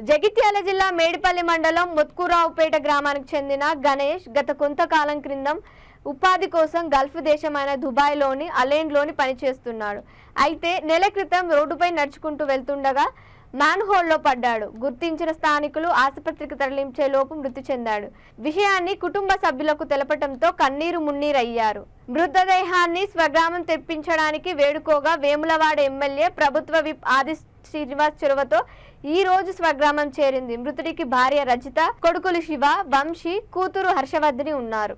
జగిత్యాల జిల్లా మేడిపల్లి మండలం ముత్కూరావుపేట గ్రామానికి చెందిన గణేష్ గత కొంతకాలం క్రితం ఉపాధి కోసం గల్ఫ్ దేశమైన దుబాయ్లోని అలెండ్లోని పనిచేస్తున్నాడు. అయితే నెల క్రితం రోడ్డుపై నడుచుకుంటూ వెళ్తుండగా మ్యాన్హోల్లో పడ్డాడు. గుర్తించిన స్థానికులు ఆసుపత్రికి తరలించే లోపు మృతి చెందాడు. విషయాన్ని కుటుంబ సభ్యులకు తెలపడంతో కన్నీరు మున్నీరయ్యారు. మృతదేహాన్ని స్వగ్రామం తెప్పించడానికి వేడుకోగా వేములవాడ ఎమ్మెల్యే ప్రభుత్వ విప్ ఆది శ్రీనివాస్ చొరవతో ఈ రోజు స్వగ్రామం చేరింది. మృతుడికి భార్య రజిత, కొడుకులు శివ, వంశీ, కూతురు హర్షవర్ధిని ఉన్నారు.